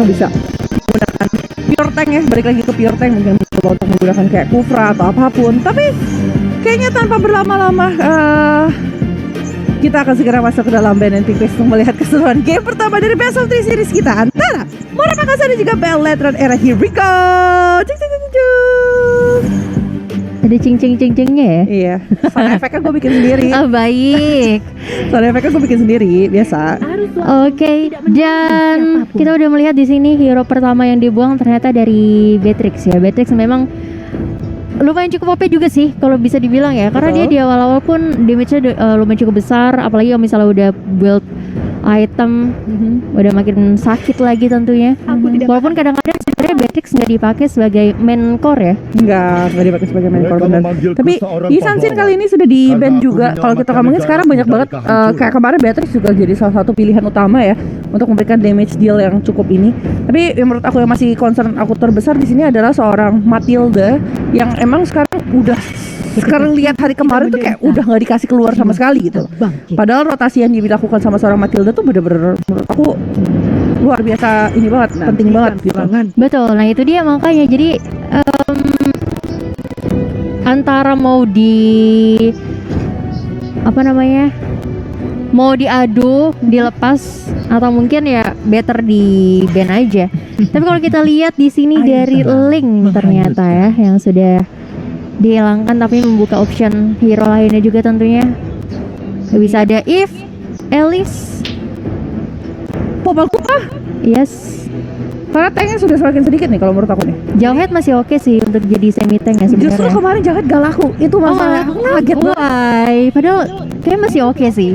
mereka bisa menggunakan pure tank ya, balik lagi ke pure tank, mungkin mencoba untuk menggunakan kayak Kufra atau apapun. Tapi kayaknya tanpa berlama-lama kita akan segera masuk ke dalam Bananting Quest untuk melihat keseruan game pertama dari Best of 3 series kita antara Mora Pakasa dan juga Bellatron era. Here we go. Cing cing cing cing. Ada cing-cing-cing-cingnya ya? Iya, sound efeknya gue bikin sendiri. Oh baik. Sound efeknya gue bikin sendiri, biasa. Oke, dan kita udah melihat di sini hero pertama yang dibuang ternyata dari Beatrix ya. Beatrix memang lumayan cukup OP juga sih kalau bisa dibilang ya, karena dia di awal-awal pun damage-nya lumayan cukup besar, apalagi kalau misalnya udah build item udah makin sakit lagi tentunya. Walaupun kadang-kadang sebenarnya Beatrix nggak dipakai sebagai main core ya. Nggak dipakai sebagai main core benar. Tapi Isansin kali ini sudah di ban juga. Kalau kita ngomongin sekarang banyak banget kayak kemarin Beatrix juga jadi salah satu pilihan utama ya untuk memberikan damage deal yang cukup ini. Tapi yang menurut aku yang masih concern aku terbesar di sini adalah seorang Matilda yang emang sekarang lihat hari kemarin tuh kayak udah nggak dikasih keluar sama sekali gitu. Padahal rotasi yang dilakukan sama seorang Matilda tuh bener-bener menurut aku luar biasa, ini banget, penting banget gitu. Betul, nah itu dia makanya. Jadi antara mau mau diadu, dilepas, atau mungkin ya better di ban aja. Tapi kalau kita lihat di sini dari Link ternyata ya yang sudah dihilangkan, tapi membuka option hero lainnya juga tentunya. Bisa ada Eve, Alice, Popalkupa. yes. Karena tanknya sudah semakin sedikit nih kalau menurut aku nih. Jawhead masih oke sih untuk jadi semi tank ya sebenarnya. Justru kemarin Jawhead gak laku, itu masalah. Aku kaget banget. Padahal kayak masih oke sih.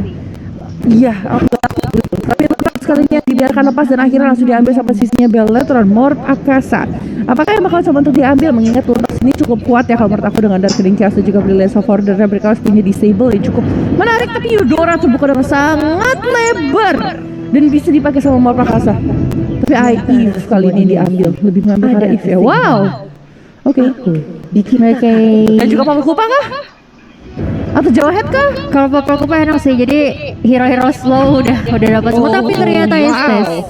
Iya, aku gak laku gitu. Tapi tetap sekalinya dibiarkan lepas dan akhirnya langsung diambil sama sisinya Bellatron, Mora Pakasa. Apakah yang bakal coba untuk diambil, mengingat Turtok ini cukup kuat ya kalau menurut aku, dengan Darkening Chaos dan juga Brilliance of Order, dan mereka harus punya disable yang cukup menarik. Tapi Eudora terbuka dengan sangat lebar dan bisa dipakai sama Mora Pakasa. Tapi Eve kali ini diambil, lebih mengambil karena Eve ya. Wow. Oke. Dan juga Popalkupa kah? Atau Jawhead kah? Kalau Popalkupa enak sih, jadi hero-hero slow udah dapat semua. Tapi ternyata Estes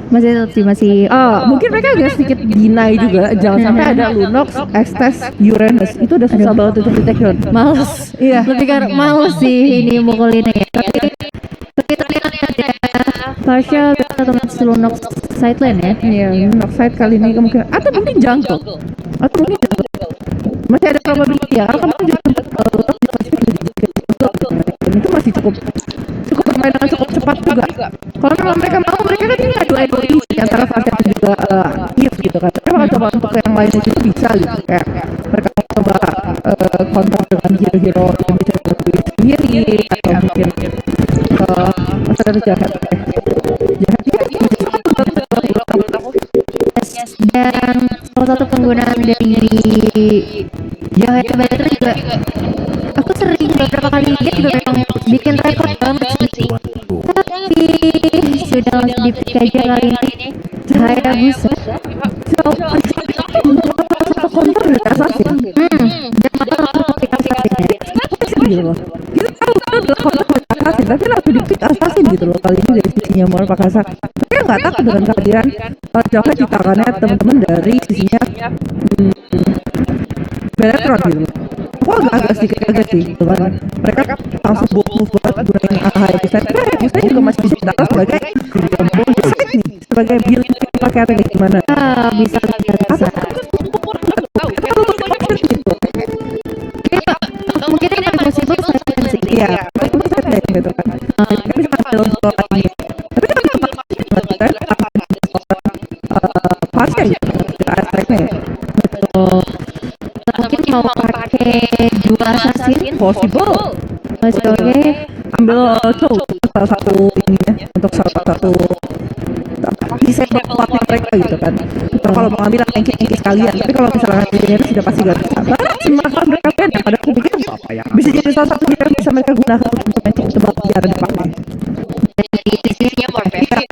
masih mungkin mereka agak sedikit deny juga, jangan sampai ada Lunox, Estes, Uranus. Itu udah susah banget untuk di take down. males. Iya. Lebih karena males sih ini mukulinnya ya. Tapi kita lihat ada Tasha atau Lunox sideline ya. Iya, Lunox side kali ini kemungkinan, atau mungkin jungle. Masih ada probability ya, karena kemarin juga sempat Lunox dan itu masih cukup bermain dengan cukup cepat juga. Kalau memang mereka mau, mereka kan ini adu evolusi antara Fasya dan juga Eve gitu kan. Mereka bakal coba untuk yang lainnya juga bisa gitu, kayak mereka mau coba counter dengan hero-hero yang bisa berdiri sendiri, atau mungkin masih ada Jawhead. Dan salah satu penggunaan dari Jawhead itu juga aku sering beberapa kali lihat juga memang bikin repot banget sih. Tapi sudah langsung di-pick aja kali ini. Cahaya busa. Satu counter dari Assassin. Dan malah langsung pick Assassin ya. Gitu loh. Kita tahu kan adalah counter dari Assassin, tapi langsung di-pick Assassin gitu loh. Kali ini dari sisinya Mora Pakasa. Mereka nggak takut dengan kehadiran Jawhead di tangannya teman-teman dari sisinya Bellatron gitu loh. Aku agak sedikit kaget sih gitu kan. Mereka langsung bold move banget gunain Hayabusa. Tapi Hayabusa juga masih bisa didata sebagai set nih, sebagai build pakai atau gimana. Bisa. Mungkin yang paling possible sideline sih. Iya, itu sideline gitu kan. Tapi bisa ngambil untuk lagi. Tapi kan Fasya gitu, aspeknya ya. Betul. Mungkin mau pakai dua assassin Possible. masih oke. Ambil salah satu ininya untuk salah satu disable partnya mereka gitu kan. Atau kalau mau ambil tanki sekalian, tapi kalau misalnya ini sudah pasti gak bisa. Malah mereka beda. Pada aku pikir bisa jadi salah satu yang bisa mereka gunakan untuk main cukup tebal biar depannya. Jadi sisinya more basic.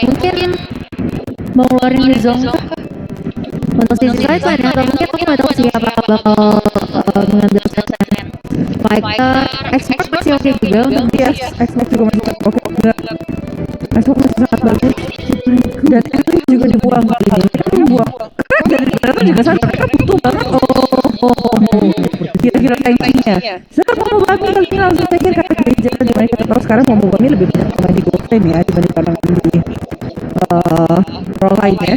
Mungkin mau ngeluarin di zone untuk sisi sideline ya, atau mungkin aku nggak tahu sih apakah bakal mengambil sideline fighter. Expert masih oke juga untuk Yes, Xbox juga masih oke juga. Xbox masih sangat bagus. dan itu juga dibuang ke sini. Mereka dibuang karena dari Predator juga sadar mereka butuh banget kira-kira tankinya. Sekarang Momobami kali ini langsung pikir kata gereja, dimana kita tahu sekarang Momobami lebih banyak pemain di Goten ya dibandingkan di role lain ya.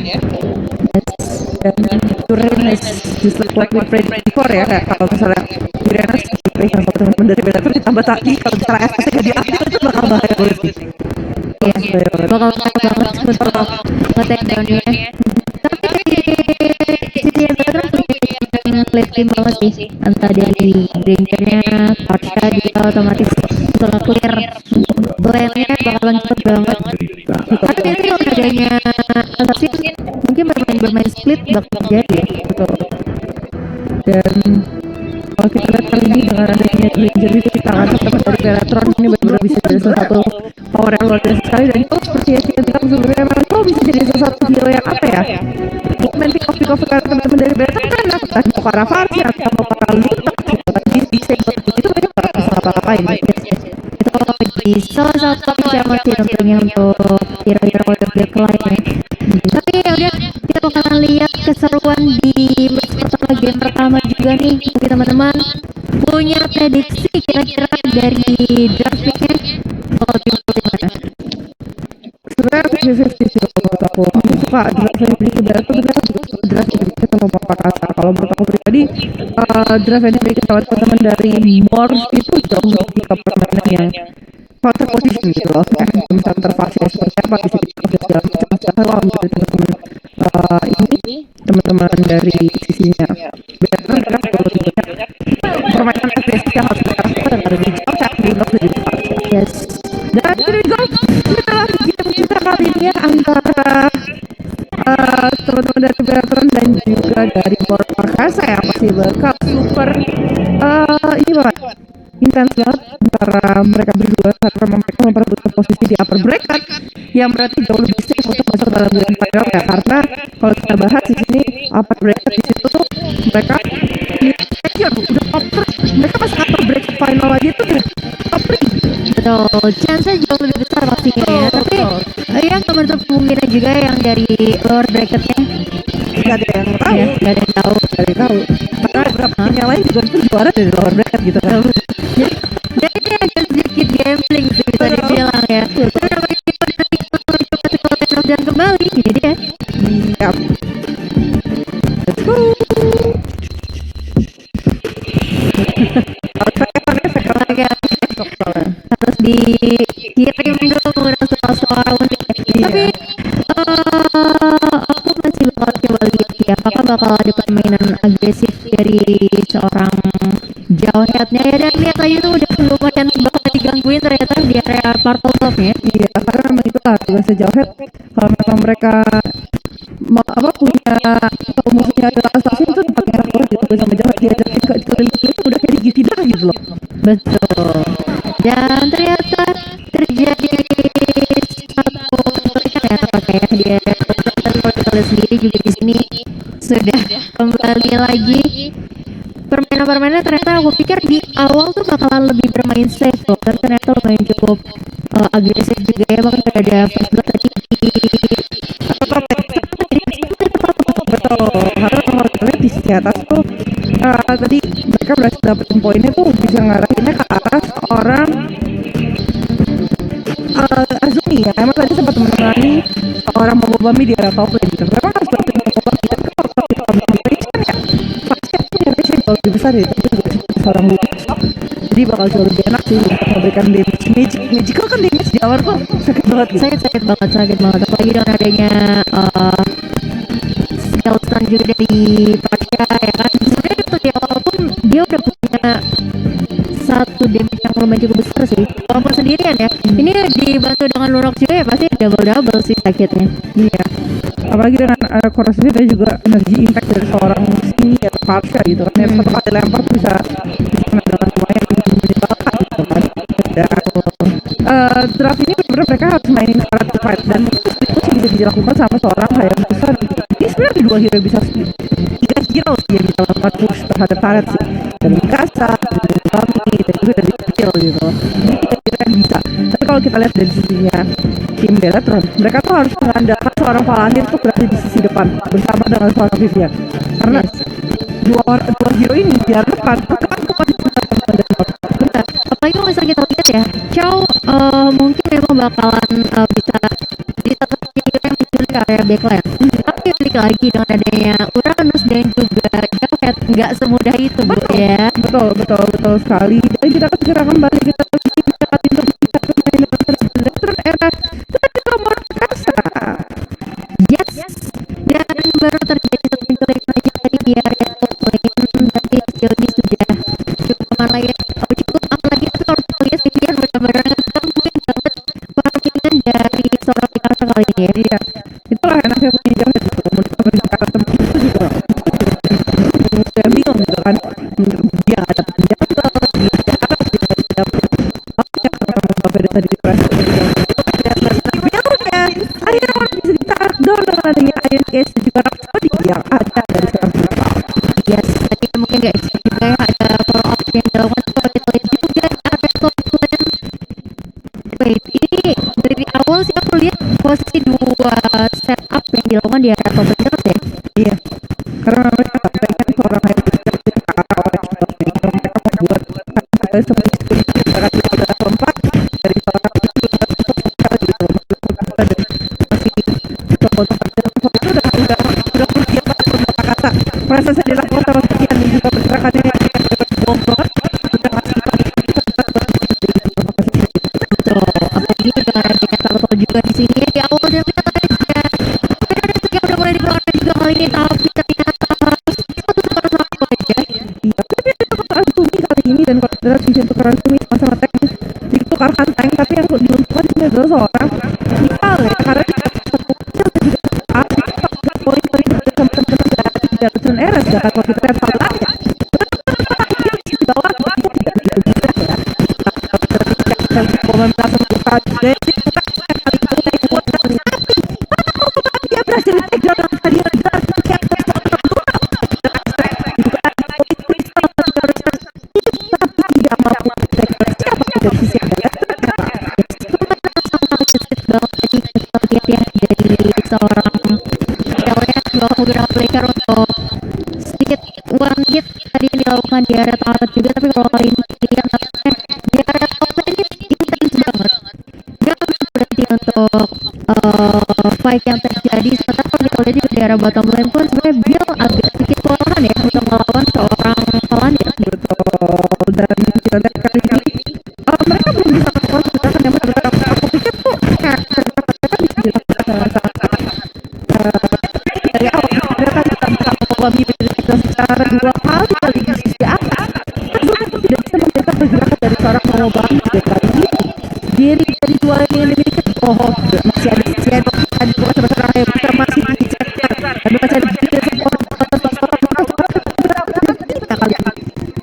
Dan Uranus just like what we prayed before ya, kayak kalau misalnya Uranus dipilih sama teman-teman dari Predator ditambah tadi kalau misalnya SS nya diambil itu bakal bahaya banget sih. Iya, bakal kaya banget untuk nge-take down-nya. Tapi sisi yang Bellatrix punya late game banget sih, entah dari Grangernya, Parsha juga otomatis bakal clear lane-nya bakalan cepet banget. Tapi biasanya kalau adanya Assassin mungkin bermain split bakal jadi ya. Betul. Dan kalau kita lihat kali ini dengan adanya Ranger itu kita angkat teman dari Velatron ini benar-benar bisa jadi salah satu power yang luar biasa sekali, dan itu seperti yang kita bilang sebelumnya memang itu bisa jadi salah satu hero yang apa ya, movement pick off karena teman-teman dari Velatron kan entah mau para Farsi atau mau para Luta gitu kan, di disable itu mereka nggak bisa apa-apain. Itu jadi salah satu ancaman sih tentunya untuk hero-hero Black lain ya. Tapi ya udah, kita bakalan lihat keseruan di match pertama, game pertama juga nih. Bagi teman-teman punya prediksi kira-kira dari draft picknya bakal gimana? Sebenarnya 50-50 sih kalau menurut aku. Aku suka draft yang dimiliki Velatron, tapi aku juga suka draft yang dimiliki sama Pakasa. Kalau menurut aku pribadi, draft yang dimiliki sama teman-teman dari Morph itu jauh lebih ke permainan yang counter position gitu loh, kayak misalnya terfasi seperti apa bisa dipakai segala macam. Kalau dari teman-teman ini teman-teman dari sisinya Velatron mereka jauh lebih banyak permainan agresif yang harus mereka lakukan dan ada di jauh saat Windows dan di Pakasa. Yes. Dan here we go, kita lagi game kita kali ini ya antara teman-teman dari Velatron dan juga dari Morph Pakasa yang pasti bakal super ini banget intens banget antara mereka berdua karena mereka memperebutkan posisi di upper bracket yang berarti jauh lebih safe untuk masuk dalam grand final ya, karena kalau kita bahas di sini upper bracket di situ tuh mereka udah top 3, mereka masuk upper bracket final aja tuh udah top 3. Betul, chance-nya jauh lebih besar pastinya ya. Tapi ya nggak menutup kemungkinan juga yang dari lower bracketnya Gak ada yang tahu, ya, nggak ada yang tahu. gak ada yang tahu karena beberapa tim yang lain juga itu juara dari lower bracket gitu kan. Jadi ini agak sedikit gambling sih bisa dibilang ya. Tapi namanya kita udah coba dan kembali, ini dia. Yap. Let's go. Oke, harus dikirim dulu menggunakan suara unik. Tapi aku masih bakal coba lihat ya, apakah bakal ada permainan agresif dari seorang Jawhead-nya ya, dan lihat aja tuh udah lumayan bakal digangguin ternyata di area purple top-nya. Iya, karena memang itulah tugasnya Jawhead. Kalau memang mereka punya atau musuhnya adalah assassin itu paling enak banget gitu sama Jawhead, diajakin ke keliling itu udah kayak digigit dah gitu loh. Betul. Dan ternyata terjadi satu kebalikan ya, tampaknya dia dan sendiri juga di sini sudah kembali lagi. Permainan-permainan ternyata aku pikir di awal tuh bakalan lebih bermain safe loh, dan ternyata lumayan cukup agresif juga ya, bahkan ada first blood tadi Betul, karena kalau kita lihat di sisi atas tuh tadi mereka berhasil dapetin poinnya tuh bisa ngarahinnya ke arah seorang Azumi ya. Emang tadi sempat menangani seorang Momobami di area top lane gitu. Memang harus dapetin Momobami, tapi kalau kita Momobami kan ya pasti aku punya range yang jauh lebih besar ya, tapi juga seorang Luta. Jadi bakal jauh lebih enak sih untuk memberikan damage magical kan, damage di awal tuh sakit banget gitu. sakit banget apalagi dengan adanya skeleton juga dari Parsha ya kan. Sebenarnya untuk di awal pun dia udah punya satu damage yang lumayan cukup besar sih, walaupun sendirian ya. Ini dibantu dengan Lunox juga ya, pasti double sih sakitnya. Iya, apalagi dengan korosif dan juga energi impact dari seorang sini atau Parsha gitu kan, yang satu kali lempar tuh bisa kena dengan lumayan menyebalkan gitu kan. Dan draft ini benar-benar mereka harus mainin secara tepat, dan itu sih bisa dilakukan sama seorang Hayabusa. Ini sebenarnya ada dua hero yang bisa tiga hero sih yang bisa melakukan push terhadap target sih, dari Mikasa, dari Kami, dan juga dari Skill gitu. Jadi tiga hero yang bisa. Tapi kalau kita lihat dari sisinya tim Bellator, mereka tuh harus mengandalkan seorang Palantir untuk berada di sisi depan bersama dengan seorang Vivian. Karena dua hero ini di depan bukan Benar. Apalagi kalau misalnya kita lihat ya, Chow mungkin memang bakalan bisa di satu sisi yang menculik ke area backline. Tapi balik lagi dengan adanya Uranus dan juga Jafet, nggak semudah itu Bu ya. betul sekali. Dan kita akan segera kembali kita lihat untuk bisa bermain dengan Veteran Era dan juga Morkasa. Yes. Dan baru terjadi satu penculikan lagi tadi di area top lane, tapi sejauh ini sudah cukup aman lagi. Cukup aman lagi, tapi kalau kita lihat Vivian benar-benar ngegangguin banget farmingan dari seorang Mikasa kali ini ya. Iya, itulah enaknya punya Jafet gitu. Mau dipakai teman itu juga saya bingung gitu kan. Dia ada penjaga, dia harus dia berbeda tadi di press. Akhirnya orang bisa ditarik down dengan adanya Iron Case dan juga Rhapsody yang ada dari seorang Vital. Yes, tadi mungkin gak expect juga ya ada follow up yang dilakukan. Kalau kita lihat juga area top lane. Wait, ini dari awal sih aku lihat posisi dua setup yang dilakukan di area top lane terus ya. Iya, karena mereka pengen seorang Iron Case ke arah oleh Vital. Karena mereka membuat seperti itu mereka tidak ada keempat dari seorang itu gitu. Udah bersiap kata proses yang dilakukan sama sekian dan juga pergerakannya yang bohong banget udah ngasih Betul, apalagi dengan adanya Turtle juga di sini di awal dan lihat aja ada yang udah mulai dikeluarkan juga kali ini, tapi ternyata itu tukeran satu aja. iya, tapi itu tukeran Sumi kali ini dan kalau kita lihat sisi tukeran Sumi sama tank ditukarkan tank, tapi yang diuntungkan ini adalah seorang Vital ya, karena dia satu kecil dan juga poin-poin sama teman-teman dari Veteran Era. Sedangkan kalau kita lihat salahnya di bawah tidak begitu bisa ya. Kalau merasa membuka dari dia berhasil take down tadi tidak mampu siapa dari sisi anda Lihat ya dari seorang Shell-nya nggak menggunakan flicker untuk sedikit one hit tadi yang dilakukan di area turret juga, tapi kalau kali ini lihat nampaknya di area top lane ini intens banget, nggak berhenti untuk fight yang terjadi. Sementara kalau kita lihat juga di area bottom lane pun sebenarnya Bill agak sedikit kewalahan ya untuk melawan seorang Palantir. betul. Dan kita lihat kali ini mereka belum bisa melakukan tindakan yang benar. Aku pikir tuh mereka bisa dilakukan dari awal. Mereka tidak bisa membawa bibit secara dua kali di sisi atas. Aku tidak bisa memberikan pergerakan dari seorang pengobang kali ini. Diri dari dua ini yang dimiliki masih ada sisi ada sebenarnya yang kita masih di sektor dan masih ada bibit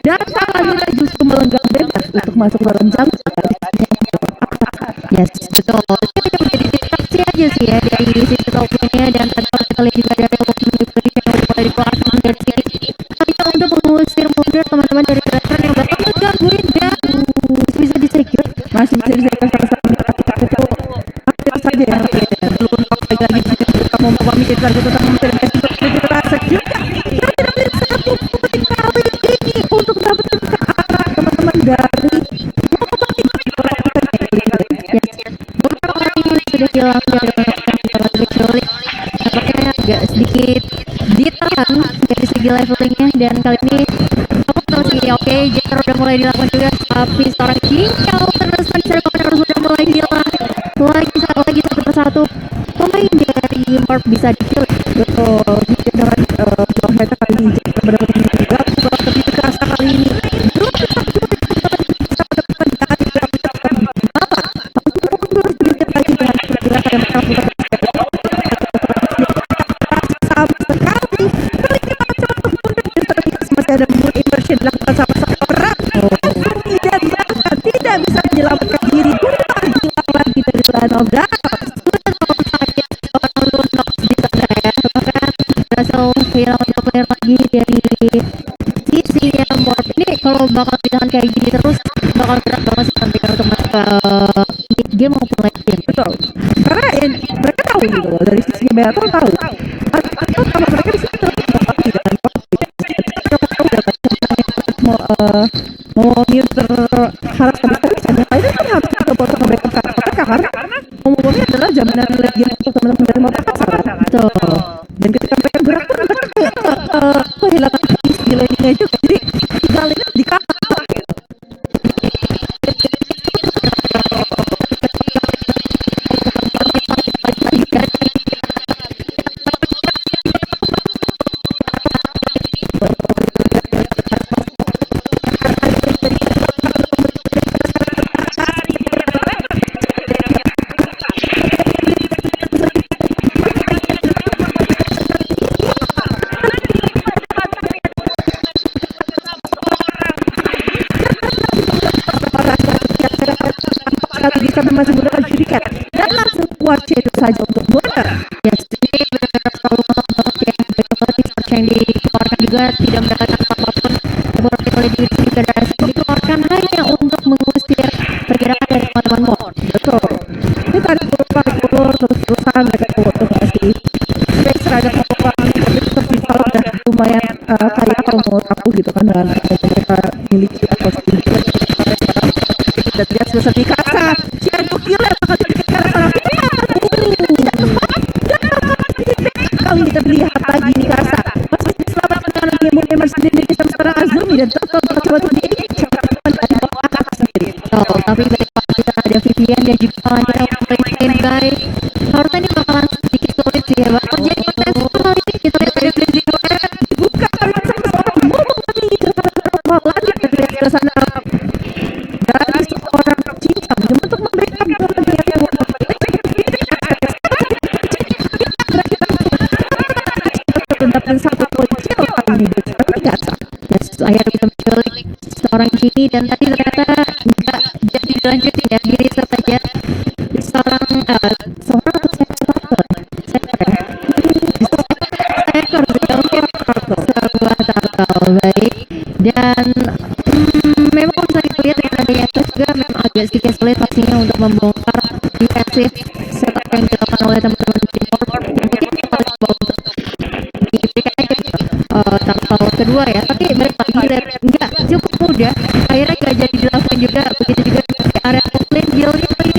dan kalian justru melenggang bebas untuk masuk dalam jangka dari Yes, betul. Itu yang menjadi distraksi aja sih ya dari sisi top lane-nya, dan tadi kalau kita lihat juga dari waktu manipulation yang udah mulai dikeluarkan dari sini hanya untuk mengusir mundur teman-teman dari veteran yang bakal ngegangguin dan bisa di-secure. masih bisa disesuaikan sama-sama itu hampir saja ya belum lagi kita mau bawa mikir lagi tentang memperbaiki kita rasa juga kita tidak bisa satu poin kali ini untuk dapetin ke arah teman-teman dari Beberapa kali sudah hilang dari beberapa diculik, nampaknya agak sedikit ditahan dari segi levelingnya, dan kali ini aku masih oke. Jar udah mulai dilakukan juga, tapi seorang Jingle terus menceritakan harus sudah mulai hilang lagi satu persatu pemain dari Morp bisa diculik. betul dengan Jawaheta kali ini benar-benar juga tapi terasa kali ini belum bisa sedikit lagi dengan pergerakan yang melakukan sama sekali masih ada moon immersion dilakukan sama seorang tidak bisa menyelamatkan diri hilang lagi dari Land of Dark. Sudah terlalu sakit orang Lunox di sana ya, bahkan berhasil kehilangan dua player lagi dari sisinya Morp. Ini kalau bakal ditahan kayak gini terus bakal berat banget sih nanti untuk masuk ke mid game maupun late game. Betul. Karena mereka tahu gitu loh, dari sisi Beaton tahu. Atau sama mereka di sini terus dengan mau muter harap sampai yang lainnya kan harus kita potong ke backup mereka karena ngomongnya adalah jaminan late game untuk teman-teman dari Mapakasa kan. Betul. Dan ketika mereka gerak pun mereka kehilangan di lainnya juga. Jadi tinggal ini dikata bisa masih menggunakan jurikan dan langsung kuat itu saja untuk Bonner. Ya, ini benar-benar terlalu mahal banget ya. Banyak banget research yang dikeluarkan juga tidak mendapatkan apapun. Beberapa kali di federasi dikeluarkan hanya untuk mengusir pergerakan dari teman-teman Morp. Betul. Ini tarik ulur terus-terusan mereka untuk ngasih space terhadap orang tapi tetap di kalau udah lumayan kaya kalau menurut aku gitu kan dengan mereka miliki atau sendiri dan dia sebesar di kasa Cianco killer bakal dipikirkan orang kali kita lihat lagi di kasa masih diselamatkan dengan Demon Emer sendiri kita sekarang Azumi dan tetap coba tuh di dari bawah sendiri. Oh, tapi balik lagi kita ada Vivian dan juga lanjut main by harusnya ini bakalan sedikit sulit sih ya bakal jadi kontes kali ini kita lihat dari Blazing dibuka kali sama seorang ngomong lagi lagi dari sebelah sana dari seorang cincang untuk memberikan bola dia mendapatkan satu poin kecil kali ini tapi nggak sah. Akhirnya bisa menculik seorang Gini dan tadi ternyata nggak jadi dilanjutin ya di reset saja seorang seorang atau seekor sebuah turtle baik dan memang kalau bisa dilihat dengan adanya itu juga memang agak sedikit sulit pastinya untuk membongkar defensif setup yang dilakukan oleh teman-teman di Morp. Mungkin kita harus coba untuk diberikan aja gitu turtle kedua ya, tapi balik lagi nggak cukup mudah akhirnya nggak jadi dilakukan juga. Begitu juga di area top lane build-nya lagi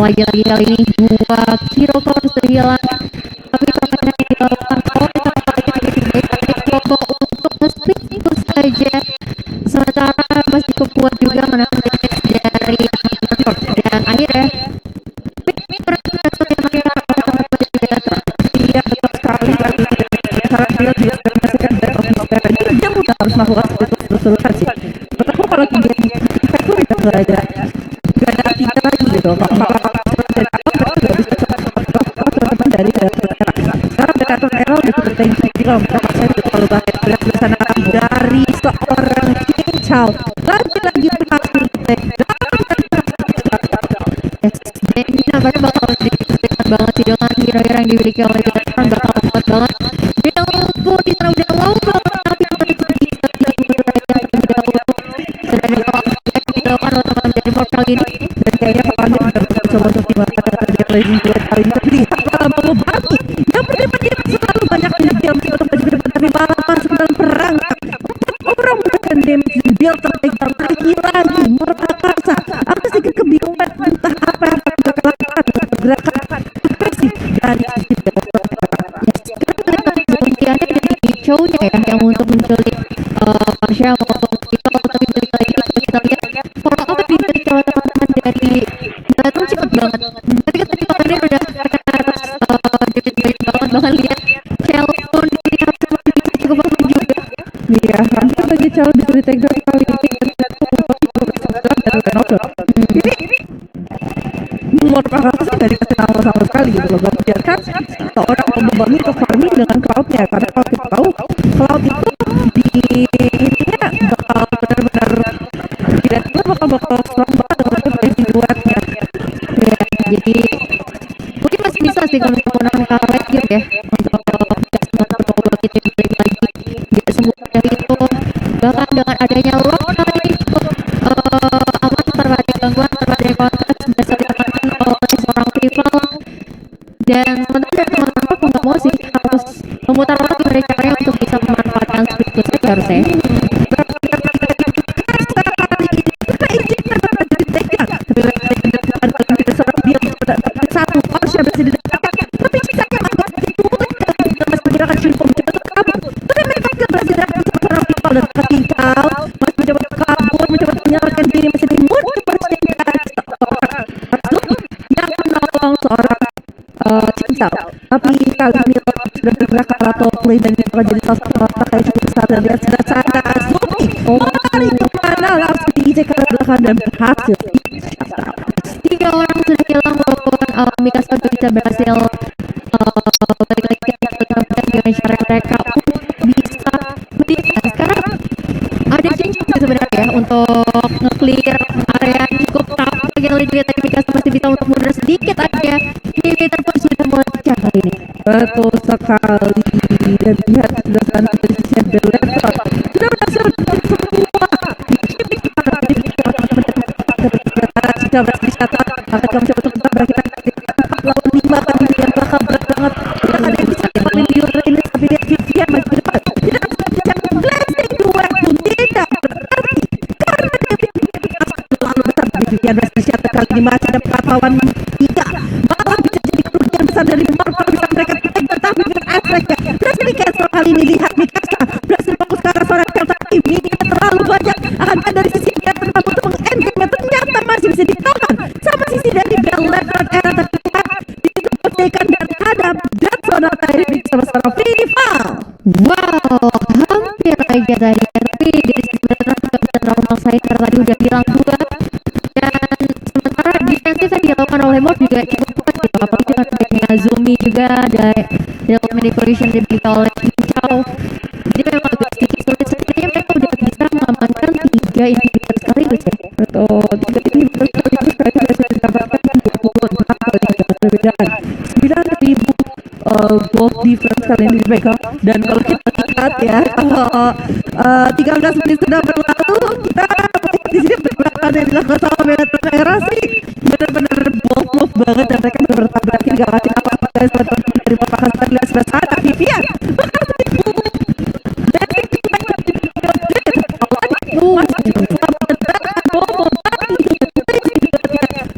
lagi-lagi kali ini dua hero core sudah hilang tapi permainan yang dilakukan oleh lagi baik tapi coba untuk nge-split itu saja sementara masih cukup kuat juga menahan damage dari teman-teman dan akhirnya iya betul sekali karena dia juga berdasarkan back of despair dia udah harus melakukan terus-terusan sih menurut aku kalau dia itu udah gak ada tiga lagi gitu kalau dari awal mereka gak bisa cepat teman-teman dari sekarang Decathlon Era udah cukup tinggi kalau mereka saya itu terlalu banyak bersana dari seorang cincau lagi-lagi berhasil dan ini nampaknya bakal sedikit kesulitan banget sih dengan hero-hero yang dimiliki oleh Decathlon bakal kuat banget Delco di sana udah low banget tapi masih bisa terlebih dahulu sudah ada yang dilakukan oleh teman-teman dari Morp kali ini dan kayaknya Pak Andi udah coba untuk gimana dia Blazing Blade kali ini terlihat malah mau bagi yang pertama dia selalu banyak yang untuk maju ke depan tapi malah masuk dalam perang orang menggunakan damage dan build terpegang lagi Morp Akasa aku sedikit kebingungan entah apa yang akan mereka lakukan untuk pergerakan agresif dari sisi kemungkinannya ada di show-nya ya yang untuk menculik Marsha maupun kita tapi balik lagi kalau kita lihat follow up yang dimiliki oleh teman-teman dari Decathlon cepet banget tapi ketika kemarin udah kena atas David Boyd banget bahkan lihat Shelton di cukup bagus juga. Iya, hampir bagi calon bisa di take down kali ini dan Lenovo. Ini Morp Akasa sih nggak dikasih nama sama sekali gitu loh. Gak biarkan seorang membebani untuk farming dengan cloudnya, karena kalau kita tahu cloud itu di intinya bakal benar-benar tidak bakal strong banget dengan basic duetnya. Ya, jadi mungkin masih bisa sih kalau menggunakan karet gitu ya untuk mencoba kita balik lagi tidak semudah itu, bahkan dengan adanya lock tadi cukup aman tanpa ada gangguan, tanpa ada kontak bisa ditekan oleh seorang rival. Dan sementara dari teman-teman aku nggak mau sih harus memutar waktu dari caranya untuk bisa memanfaatkan speed saja harusnya. Tapi kali ini sudah bergerak ke arah top lane dan akan jadi salah satu mata kayak cukup besar dan lihat sebelah sana Zumi lari kemana langsung diinjek ke belakang dan berhasil. 3 orang sudah hilang walaupun Mikasa bisa berhasil balik lagi ke dengan cara mereka bisa mendefense karena ada change juga sebenarnya ya untuk nge-clear area yang cukup tough. Kita lihat tadi Mikasa masih bisa untuk mundur sedikit aja. Inhibitor pun sudah mulai pecah kali ini. Betul sekali, dan lihat sebelah sana dari sisi Belleton sudah berhasil semua jika berhasil akan kamu coba untuk berakhir 4 lawan 5 kan ini yang bakal berat banget. Yang ada yang bisa paling di ini tapi lihat Vivian maju ke depan tidak bisa blessing dua pun tidak berarti karena Vivian terlalu besar. Vivian berhasil kali ini masih ada 4 lawan 3 malah bisa jadi kerugian besar dari Morp kalau bisa mereka take tapi dengan efeknya berhasil di cancel kali ini. Lihat Mikasa berhasil fokus ke arah seorang Kelta ini terlalu banyak akan dari sisi dia terlalu untuk meng-engage ternyata masih bisa ditahan sama sisi dari Belleton era terlihat dikepotkan dan ada dan sonata tadi sama seorang rival. Wow, hampir aja tadi, tapi dari sisi Belleton sudah bisa terlalu maksain karena tadi udah hilang 2. Dan sementara defensif yang dilakukan oleh Morp juga cukup kuat gitu, apalagi dengan adanya Zumi juga ada dalam manipulation diberikan oleh Chow. Jadi memang agak sedikit sulit, sebenarnya mereka udah bisa mengamankan 3 inhibitor sekaligus ya. Betul, 3 ini sekaligus berhasil didapatkan 24 kali perbedaan 9.000 gold difference kali ini dipegang. Dan kalau kita lihat ya 13 menit sudah berlalu, kita di sini beberapa yang dilakukan sama Belleton era sih benar-benar bold move banget dan mereka benar-benar tabrakin gak ngasih apa-apa guys. Teman-teman dari Morp Akasa lihat sebelah sana Vivian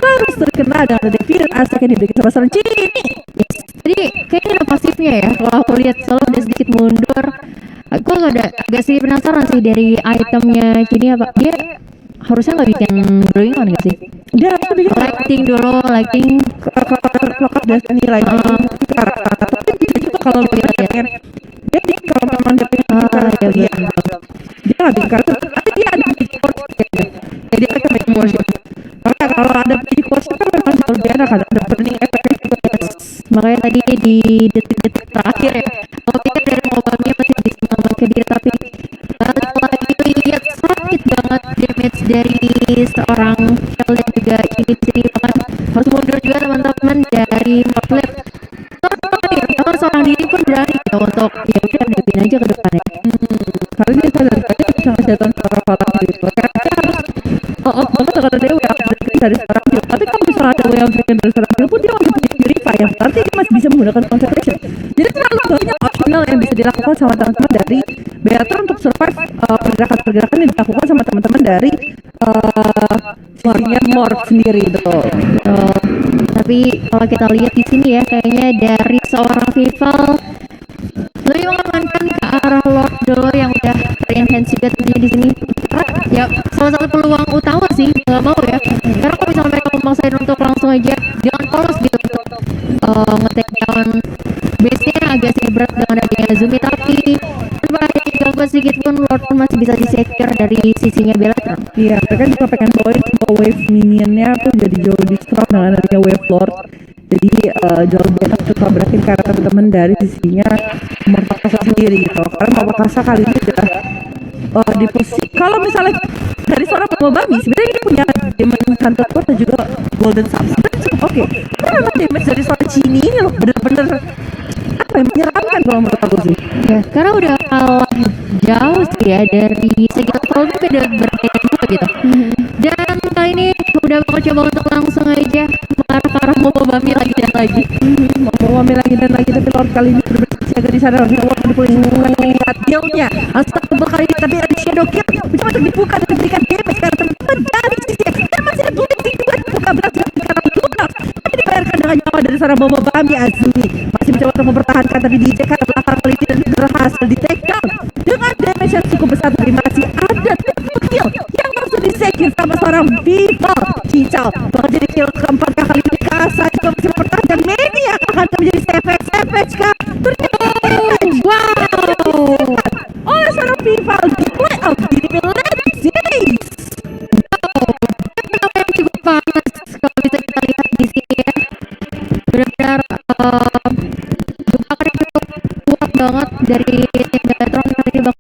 harus terkena dengan Vivian asik yang diberikan sama seorang Cini. Yes. Jadi kayaknya ada pasifnya ya, kalau aku lihat selalu udah sedikit mundur. Aku agak sih penasaran sih dari itemnya Cini apa dia harusnya nggak bikin drawing on nggak sih? Dia harusnya bikin lighting dulu, lighting lokap Destiny lighting tapi tidak juga kalau dia pengen dia kalau memang dia pengen karakter dia nggak bikin karakter tapi dia ada bikin course kayaknya ya dia akan bikin course karena kalau ada bikin course kan memang lebih enak ada burning effect juga. Makanya tadi di detik-detik terakhir ya kalau pikir dari Mobami masih bisa mengamankan diri, tapi balik lagi lihat sakit banget damage dari seorang Shell dan juga ini sini, bahkan harus mundur juga teman-teman dari Morplet. Kalau seorang diri pun berani ya untuk ya udah hadapin aja ke depannya. Kali ini saya dari tadi sangat jatuh seorang Valak gitu kayaknya harus out banget karena dia way out dari seorang Hill. Tapi kalau misalnya ada way out dari seorang Hill pun dia masih punya Purify yang berarti dia masih bisa menggunakan concentration. Jadi terlalu banyak optional yang bisa dilakukan sama teman-teman dari Belleton untuk survive pergerakan-pergerakan yang dilakukan sama teman-teman dari sisinya Morp sendiri. Betul. Tapi kalau kita lihat di sini ya kayaknya dari seorang rival lebih mengamankan ke arah Lord dulu yang udah ter-enhance juga tentunya di sini. Karena ya salah satu peluang utama sih nggak mau ya. Karena kalau misalnya mereka memaksain untuk langsung aja jangan polos gitu untuk nge-take down base-nya berat dengan adanya Azumi, tapi tanpa adanya gangguan sedikit pun Lord pun masih bisa disecure dari sisinya Bellatrix. Iya, mereka juga pengen bawain semua wave minionnya tuh jadi jauh lebih strong dengan adanya wave lord. Jadi jauh lebih enak untuk tabrakin karena teman-teman dari sisinya Morpakasa sendiri gitu. Karena Morpakasa kali ini udah di posisi, kalau misalnya dari seorang pembami sebenarnya dia punya Demon Hunter Sword dan juga Golden Sap sebenarnya cukup oke. Karena damage dari seorang Chini ini loh bener-bener apa yang menyeramkan kalau menurut aku sih. Ya, karena udah kalah jauh sih ya dari segi level tuh beda berbeda juga gitu. Dan kali ini udah bakal coba untuk langsung aja mengarah ke arah Momobami lagi dan lagi. Mau ambil lagi dan lagi, tapi Lord kali ini benar-benar siaga di sana. Lord manipulasi bukan melihat dealnya unstoppable kali ini, tapi ada shadow kill mencoba untuk dibuka dan diberikan damage karena teman-teman dari sisi dan masih ada blue yang juga dibuka berhasil karena Lunox, tapi dibayarkan dengan nyawa dari seorang Momobami. Azumi masih mencoba untuk mempertahankan, tapi DJ ke belakang kali ini dan berhasil di take down dengan damage yang cukup besar, tapi masih ada triple kill yang langsung disecure sama seorang Vival. Cicau bakal jadi kill keempat kali ini. Kasa juga masih mempertahankan media akan menjadi savage kah? Wow. Oleh seorang Vival di playoff di Legends. Apa yang cukup panas kalau bisa kita lihat di sini ya. Benar-benar jebakan yang cukup kuat banget dari tim Bellatrix kali ini bakal